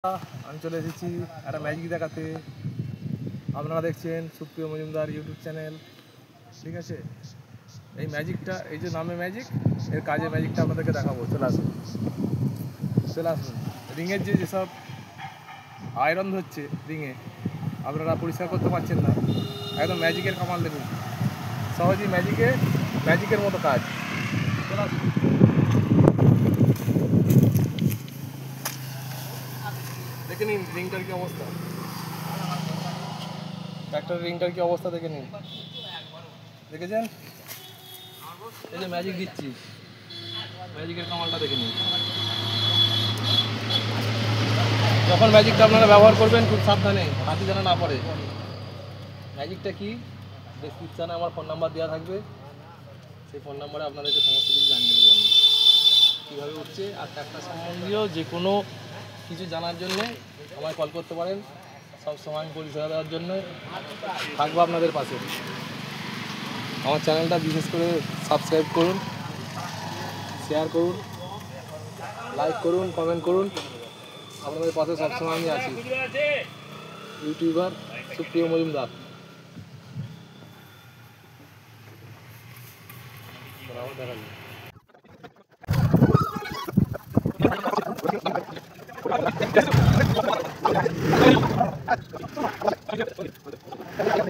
আমি চলে এসেছি একটা ম্যাজিক দেখাতে। আপনারা দেখছেন সুপ্রিয় মজুমদার ইউটিউব চ্যানেল। ঠিক আছে, এই ম্যাজিকটা, এই যে নামে ম্যাজিক, এর কাজে ম্যাজিকটা আপনাদেরকে দেখাবো। চলে আসুন, চলে আসুন। রিংয়ের যেসব আয়রন হচ্ছে রিংয়ে, আপনারা পরিষ্কার করতে পারছেন না, একদম ম্যাজিকের কামাল দেখুন। সহজেই ম্যাজিকের মতো কাজ। চলে আসুন। দেখে নিন রিংটার কি অবস্থা, ট্র্যাক্টর রিংটার কি অবস্থা দেখে নিন। দেখেছেন, এই যে ম্যাজিক দিচ্ছি, ম্যাজিকের কামালটা দেখে নিন। যখন ম্যাজিকটা আপনারা ব্যবহার করবেন খুব সাবধানে, হাতি যেন না পড়ে। ম্যাজিকটা কি, ডেসক্রিপশানে আমার ফোন নাম্বার দেওয়া থাকবে, সেই ফোন নাম্বারে আপনাদেরকে সমস্ত কিছু জানিয়ে দেবো আমি কীভাবে উঠছে। আর ট্র্যাক্টর সম্বন্ধীয় যে কোনো কিছু জানার জন্যে আমায় কল করতে পারেন। সবসময় আমি পরিষেবা দেওয়ার জন্য থাকবো আপনাদের পাশে। আমার চ্যানেলটা বিশেষ করে সাবস্ক্রাইব করুন, শেয়ার করুন, লাইক করুন, কমেন্ট করুন। আপনাদের পাশে সবসময় আমি আছি। ইউটিউবার সুপ্রিয় মজুমদার। দেখা